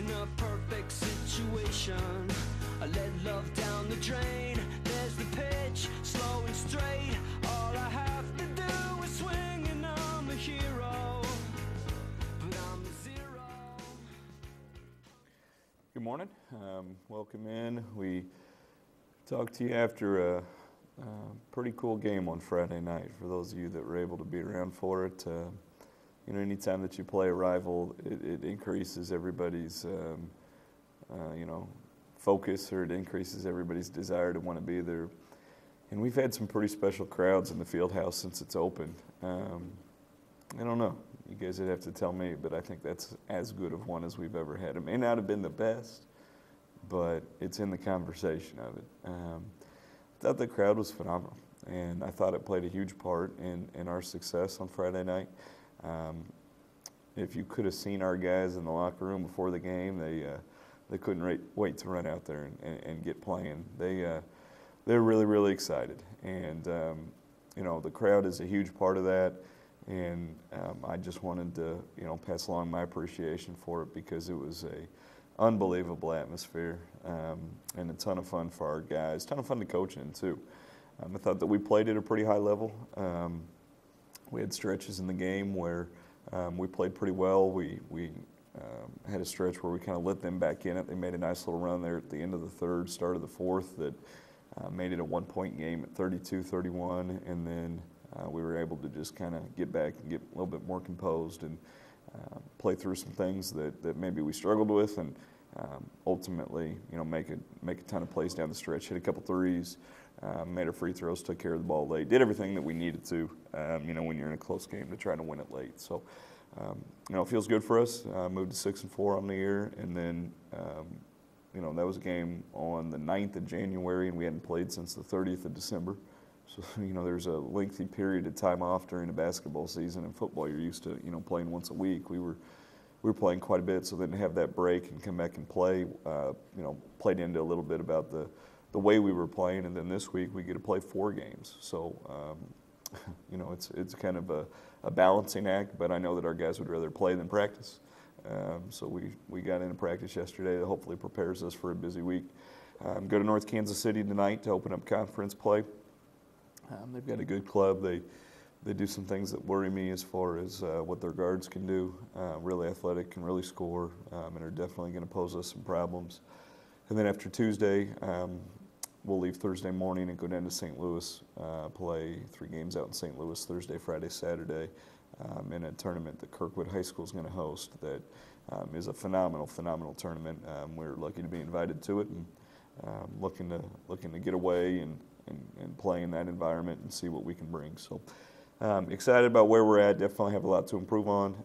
in a perfect situation. I let love down the drain. There's the pitch, slow and straight. All I have to do is swing and I'm a hero. But I'm a zero. Good morning. Welcome in. We talked to you after a pretty cool game on Friday night. For those of you that were able to be around for it, you know, anytime that you play a rival, it increases everybody's, you know, focus, or it increases everybody's desire to want to be there. And we've had some pretty special crowds in the field house since it's opened. I don't know. You guys would have to tell me, but I think that's as good of one as we've ever had. It may not have been the best, but it's in the conversation of it. I thought the crowd was phenomenal, and I thought it played a huge part in our success on Friday night. If you could have seen our guys in the locker room before the game, they couldn't wait to run out there and get playing. They're really, really excited, and you know, the crowd is a huge part of that. And I just wanted to, you know, pass along my appreciation for it, because it was a unbelievable atmosphere and a ton of fun for our guys. A ton of fun to coach in too. I thought that we played at a pretty high level. We had stretches in the game where we played pretty well. We had a stretch where we kind of let them back in it. They made a nice little run there at the end of the third, start of the fourth, that made it a one-point game at 32-31, and then we were able to just kind of get back and get a little bit more composed and play through some things that maybe we struggled with, and ultimately, you know, make a ton of plays down the stretch, hit a couple threes, made our free throws, took care of the ball late, did everything that we needed to, you know, when you're in a close game, to try to win it late. So, you know, it feels good for us. Moved to 6-4 on the year, and then, you know, that was a game on the 9th of January, and we hadn't played since the 30th of December. So, you know, there's a lengthy period of time off during a basketball season. In football, you're used to, you know, playing once a week. We were playing quite a bit, so then to have that break and come back and play, you know, played into a little bit about the way we were playing. And then this week we get to play 4 games. So, you know, it's kind of a balancing act, but I know that our guys would rather play than practice. So we got into practice yesterday that hopefully prepares us for a busy week. Go to North Kansas City tonight to open up conference play. They've got a good club. They do some things that worry me as far as what their guards can do. Really athletic, can really score, and are definitely going to pose us some problems. And then after Tuesday, we'll leave Thursday morning and go down to St. Louis, play 3 games out in St. Louis, Thursday, Friday, Saturday, in a tournament that Kirkwood High School is going to host. That is a phenomenal tournament. We're lucky to be invited to it, and looking to get away and play in that environment and see what we can bring. So excited about where we're at. Definitely have a lot to improve on,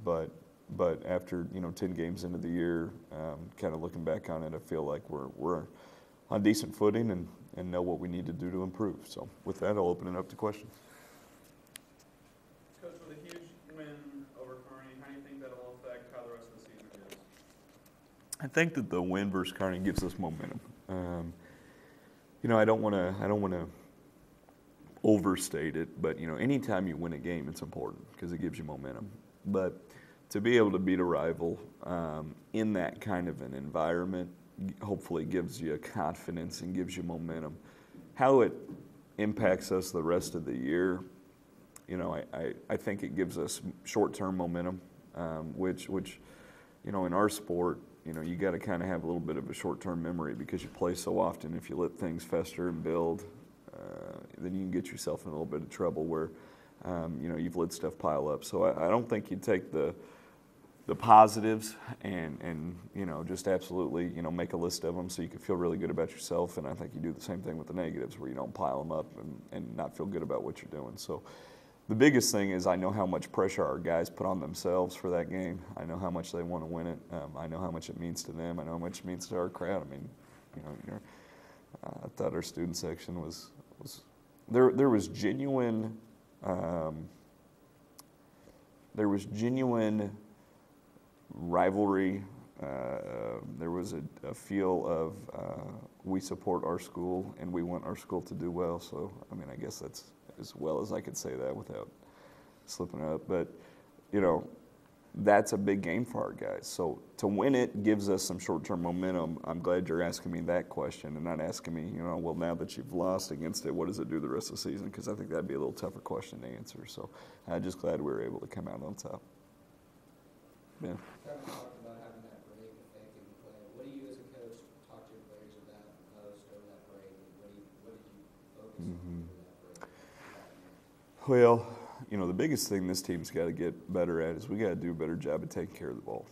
but after, you know, 10 games into the year, kind of looking back on it, I feel like we're on decent footing and know what we need to do to improve. So with that, I'll open it up to questions. Coach, with a huge win over Kearney, how do you think that will affect how the rest of the season goes? I think that the win versus Kearney gives us momentum. You know, I don't want to overstate it, but, you know, anytime you win a game, it's important because it gives you momentum. But to be able to beat a rival in that kind of an environment hopefully gives you confidence and gives you momentum. How it impacts us the rest of the year, you know, I think it gives us short-term momentum, which, you know, in our sport, you know, you got to kind of have a little bit of a short-term memory because you play so often. If you let things fester and build, then you can get yourself in a little bit of trouble where, you know, you've let stuff pile up. So I don't think you take the positives and you know, just absolutely, you know, make a list of them so you can feel really good about yourself. And I think you do the same thing with the negatives where you don't pile them up and not feel good about what you're doing. So the biggest thing is I know how much pressure our guys put on themselves for that game. I know how much they want to win it. I know how much it means to them. I know how much it means to our crowd. I mean, you know, I thought our student section was there was genuine rivalry. There was a feel of we support our school and we want our school to do well. So, I mean, I guess that's as well as I could say that without slipping up. But, you know, that's a big game for our guys. So to win it gives us some short-term momentum. I'm glad you're asking me that question and not asking me, well, now that you've lost against it, what does it do the rest of the season? Because I think that'd be a little tougher question to answer. So I'm just glad we were able to come out on top. Yeah. Trevor talked about having that break affecting the play. What do you as a coach talk to your players about most over that break? And what did you focus on over that break? Well, the biggest thing this team's got to get better at is we got to do a better job of taking care of the ball.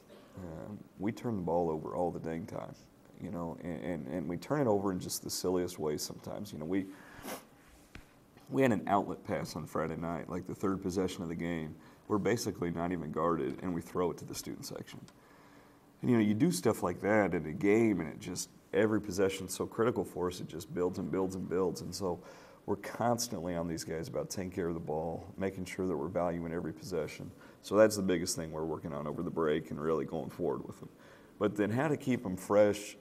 We turn the ball over all the dang time, and we turn it over in just the silliest ways sometimes. We had an outlet pass on Friday night, like the third possession of the game. We're basically not even guarded, and we throw it to the student section. And, you do stuff like that in a game, and it just, every possession's so critical for us, it just builds and builds and builds. And so we're constantly on these guys about taking care of the ball, making sure that we're valuing every possession. So that's the biggest thing we're working on over the break and really going forward with them. But then how to keep them fresh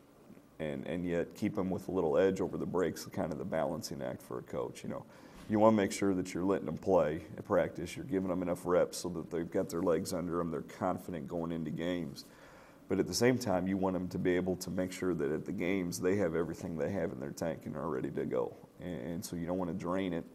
and yet keep them with a little edge over the breaks, kind of the balancing act for a coach. You want to make sure that you're letting them play at practice. You're giving them enough reps so that they've got their legs under them. They're confident going into games. But at the same time, you want them to be able to make sure that at the games they have everything they have in their tank and are ready to go. And so you don't want to drain it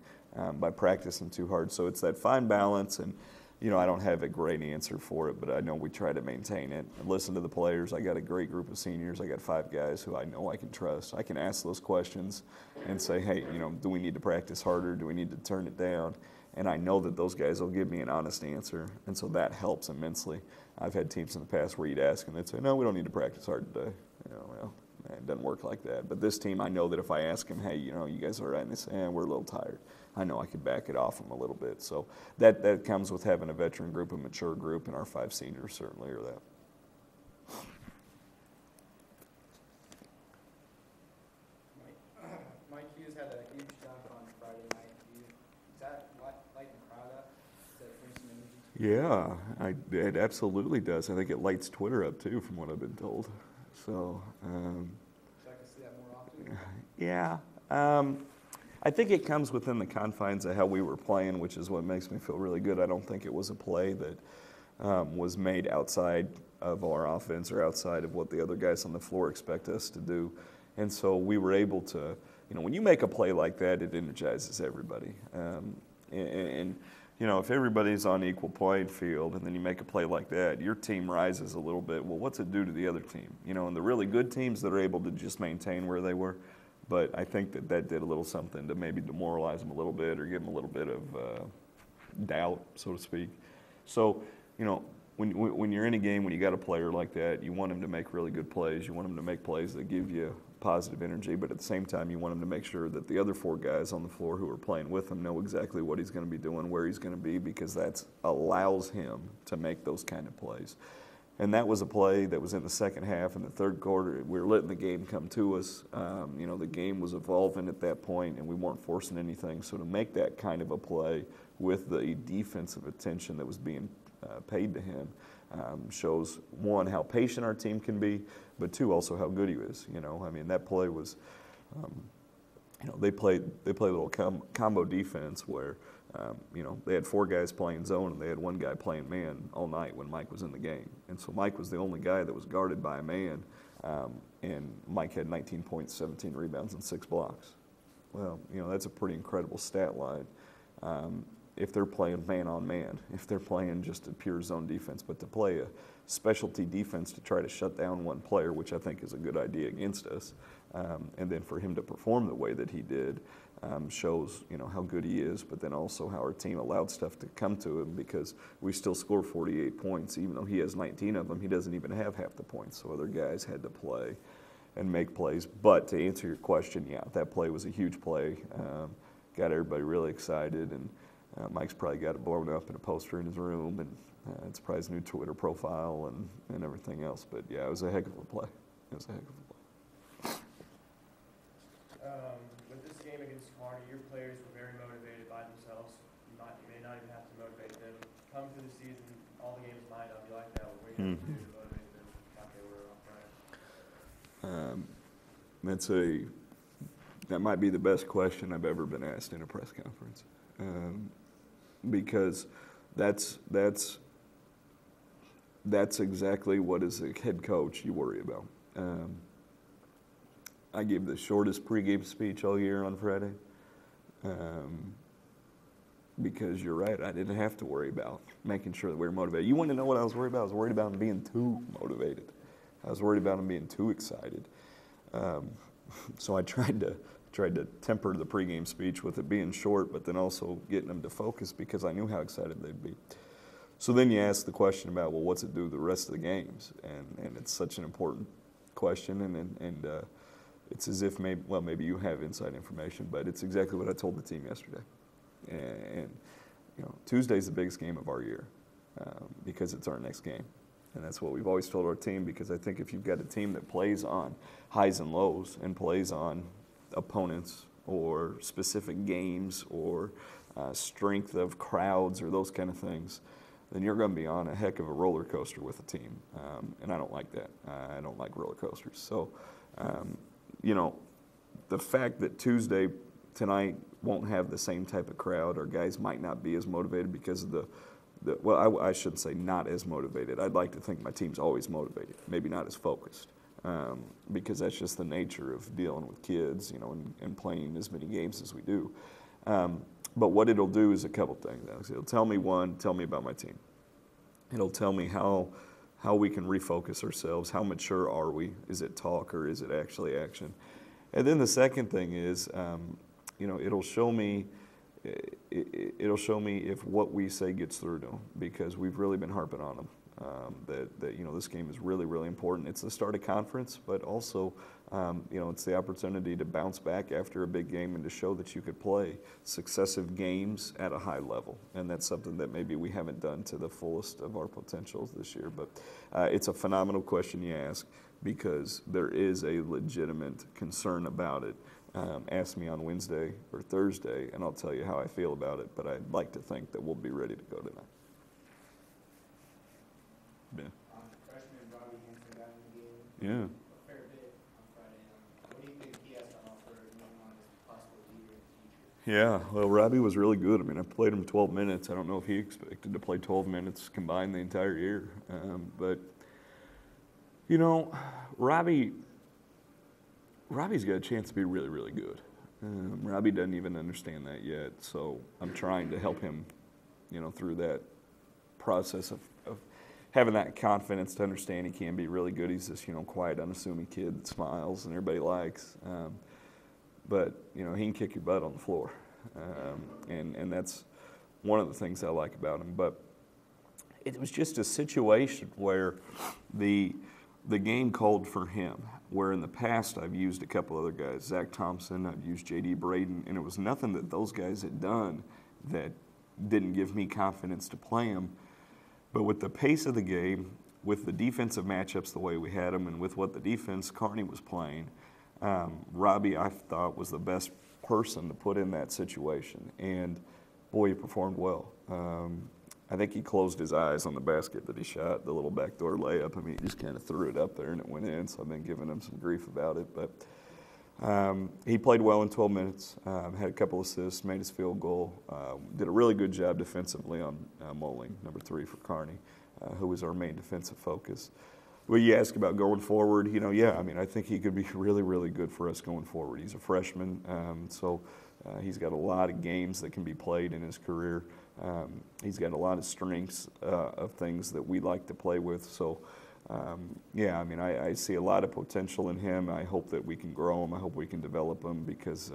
by practicing too hard. So it's that fine balance. And, I don't have a great answer for it, but I know we try to maintain it and listen to the players. I got a great group of seniors. I got 5 guys who I know I can trust. I can ask those questions and say, hey, do we need to practice harder? Do we need to turn it down? And I know that those guys will give me an honest answer, and so that helps immensely. I've had teams in the past where you'd ask and they'd say, no, we don't need to practice hard today. Well, it doesn't work like that. But this team, I know that if I ask them, hey, you guys all right? And they say, we're a little tired. I know I could back it off them a little bit. So that comes with having a veteran group, a mature group, and our 5 seniors certainly are that. Mike Hughes had a huge dunk on Friday night. Does that lighten the crowd up? Does that bring some energy? Yeah, it absolutely does. I think it lights Twitter up too, from what I've been told. So, I can see that more often? yeah. I think it comes within the confines of how we were playing, which is what makes me feel really good. I don't think it was a play that was made outside of our offense or outside of what the other guys on the floor expect us to do. And so we were able to, when you make a play like that, it energizes everybody. If everybody's on equal playing field and then you make a play like that, your team rises a little bit. Well, what's it do to the other team? And the really good teams that are able to just maintain where they were. But I think that did a little something to maybe demoralize them a little bit or give them a little bit of doubt, so to speak. So, when you're in a game, when you got a player like that, you want him to make really good plays. You want him to make plays that give you positive energy, but at the same time, you want him to make sure that the other 4 guys on the floor who are playing with him know exactly what he's going to be doing, where he's going to be, because that allows him to make those kind of plays. And that was a play that was in the second half. In the third quarter, we were letting the game come to us. The game was evolving at that point, and we weren't forcing anything. So to make that kind of a play with the defensive attention that was being paid to him shows, 1, how patient our team can be, but 2, also how good he is. That play was, they played a little combo defense where, they had 4 guys playing zone and they had 1 guy playing man all night when Mike was in the game. And so Mike was the only guy that was guarded by a man, and Mike had 19 points, 17 rebounds, and 6 blocks. Well, that's a pretty incredible stat line if they're playing man on man, if they're playing just a pure zone defense. But to play a specialty defense to try to shut down one player, which I think is a good idea against us, and then for him to perform the way that he did, shows how good he is, but then also how our team allowed stuff to come to him, because we still score 48 points. Even though he has 19 of them, he doesn't even have half the points, so other guys had to play and make plays. But to answer your question, yeah, that play was a huge play. Got everybody really excited, and Mike's probably got it blown up in a poster in his room, and it's probably his new Twitter profile and everything else. But yeah, it was a heck of a play. It was a heck of a play. With this game against Kearney, your players were very motivated by themselves. You may not even have to motivate them. Come through the season, all the games lined up. You like that? What are you going to do to motivate them like they were on Friday? That might be the best question I've ever been asked in a press conference, because that's that's exactly what, as a head coach, you worry about. I gave the shortest pregame speech all year on Friday because you're right. I didn't have to worry about making sure that we were motivated. You want to know what I was worried about? I was worried about him being too motivated. I was worried about him being too excited. So I tried to temper the pregame speech with it being short, but then also getting them to focus because I knew how excited they'd be. So then you ask the question about, well, what's it do the rest of the games? And it's such an important question, and it's as if maybe you have inside information, but it's exactly what I told the team yesterday. And Tuesday's the biggest game of our year because it's our next game. And that's what we've always told our team, because I think if you've got a team that plays on highs and lows and plays on opponents or specific games or strength of crowds or those kind of things, then you're going to be on a heck of a roller coaster with a team. And I don't like that. I don't like roller coasters. So, the fact that Tuesday tonight won't have the same type of crowd, or guys might not be as motivated because of I shouldn't say not as motivated. I'd like to think my team's always motivated, maybe not as focused, because that's just the nature of dealing with kids, and playing as many games as we do. But what it'll do is a couple things, Alex. It'll tell me about my team. It'll tell me how we can refocus ourselves. How mature are we? Is it talk or is it actually action? And then the second thing is, it'll show me if what we say gets through to them, because we've really been harping on them. That this game is really, really important. It's the start of conference, but also it's the opportunity to bounce back after a big game and to show that you could play successive games at a high level. And that's something that maybe we haven't done to the fullest of our potentials this year. But it's a phenomenal question you ask, because there is a legitimate concern about it. Ask me on Wednesday or Thursday, and I'll tell you how I feel about it. But I'd like to think that we'll be ready to go tonight. Yeah. Freshman Robbie Hanson got in the game. Yeah. A fair bit on Friday night. What do you think he has to offer on as possible leader in the future? Yeah, well, Robbie was really good. I mean, I played him 12 minutes. I don't know if he expected to play 12 minutes combined the entire year. But Robbie's got a chance to be really, really good. Robbie doesn't even understand that yet. So I'm trying to help him, through that process of having that confidence to understand he can be really good. He's this, quiet, unassuming kid that smiles and everybody likes. But he can kick your butt on the floor. And that's one of the things I like about him. But it was just a situation where the game called for him, where in the past I've used a couple other guys, Zach Thompson, I've used J.D. Braden, and it was nothing that those guys had done that didn't give me confidence to play him. But with the pace of the game, with the defensive matchups the way we had them, and with what the defense Kearney was playing, Robbie, I thought, was the best person to put in that situation. And, boy, he performed well. I think he closed his eyes on the basket that he shot, the little backdoor layup. I mean, he just kind of threw it up there and it went in, so I've been giving him some grief about it. But he played well in 12 minutes, had a couple assists, made his field goal, did a really good job defensively on Moling, number 3 for Kearney, who was our main defensive focus. Well, you ask about going forward, I think he could be really, really good for us going forward. He's a freshman, so he's got a lot of games that can be played in his career. He's got a lot of strengths of things that we like to play with. So, I see a lot of potential in him. I hope that we can grow him. I hope we can develop him, because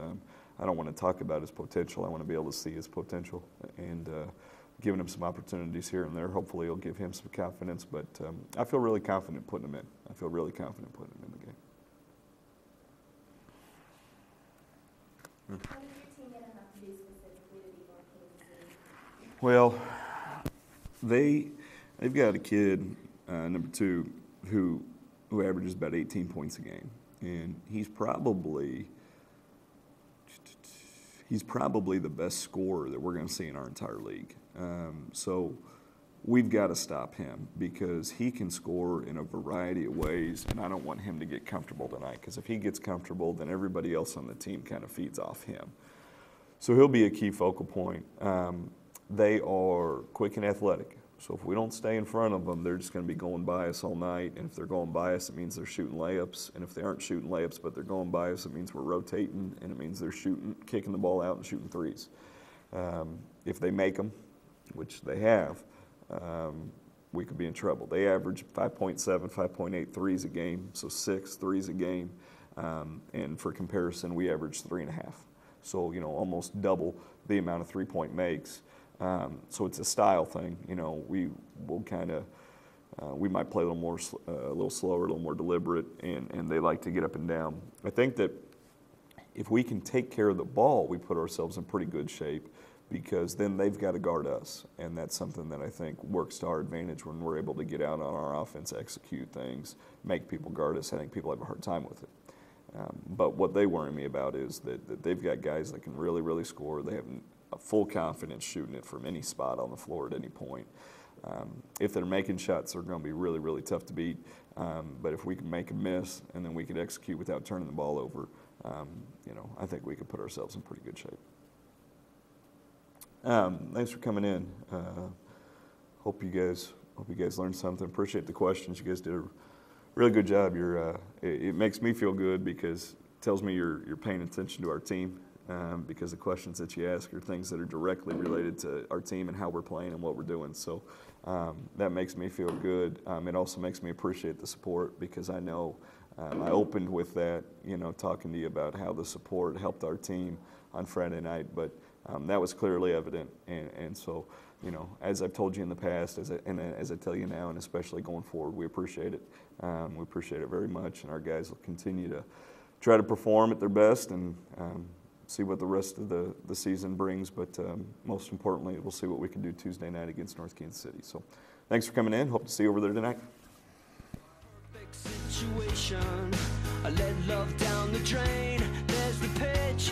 I don't want to talk about his potential. I want to be able to see his potential, and giving him some opportunities here and there. Hopefully it'll give him some confidence. But I feel really confident putting him in. I feel really confident putting him in the game. What does your team going to have to do specifically to be more capable? Well, they've got a kid, number 2, who averages about 18 points a game, and he's probably the best scorer that we're going to see in our entire league. So we've got to stop him, because he can score in a variety of ways, and I don't want him to get comfortable tonight, because if he gets comfortable, then everybody else on the team kind of feeds off him. So he'll be a key focal point. They are quick and athletic. So if we don't stay in front of them, they're just going to be going by us all night. And if they're going by us, it means they're shooting layups. And if they aren't shooting layups, but they're going by us, it means we're rotating, and it means they're kicking the ball out and shooting threes. If they make them, which they have, we could be in trouble. They average 5.7, 5.8 threes a game, so 6 threes a game. And for comparison, we average 3.5. So, almost double the amount of three-point makes. So it's a style thing. We will kind of, we might play a little slower, a little more deliberate, and they like to get up and down. I think that if we can take care of the ball, we put ourselves in pretty good shape, because then they've got to guard us, and that's something that I think works to our advantage when we're able to get out on our offense, execute things, make people guard us. I think people have a hard time with it. But what they worry me about is that they've got guys that can really, really score. They have a full confidence shooting it from any spot on the floor at any point. If they're making shots, they're going to be really, really tough to beat. But if we can make a miss and then we can execute without turning the ball over, I think we could put ourselves in pretty good shape. Thanks for coming in. Hope you guys learned something. Appreciate the questions. You guys did a really good job. It makes me feel good because it tells me you're paying attention to our team. Because the questions that you ask are things that are directly related to our team and how we're playing and what we're doing. So that makes me feel good. It also makes me appreciate the support, because I know I opened with that, talking to you about how the support helped our team on Friday night, but that was clearly evident. And so, as I've told you in the past, as I tell you now, and especially going forward, we appreciate it. We appreciate it very much, and our guys will continue to try to perform at their best and see what the rest of the season brings, but most importantly, we'll see what we can do Tuesday night against North Kansas City. So thanks for coming in. Hope to see you over there tonight. Perfect situation. I let love down the drain. There's the pitch.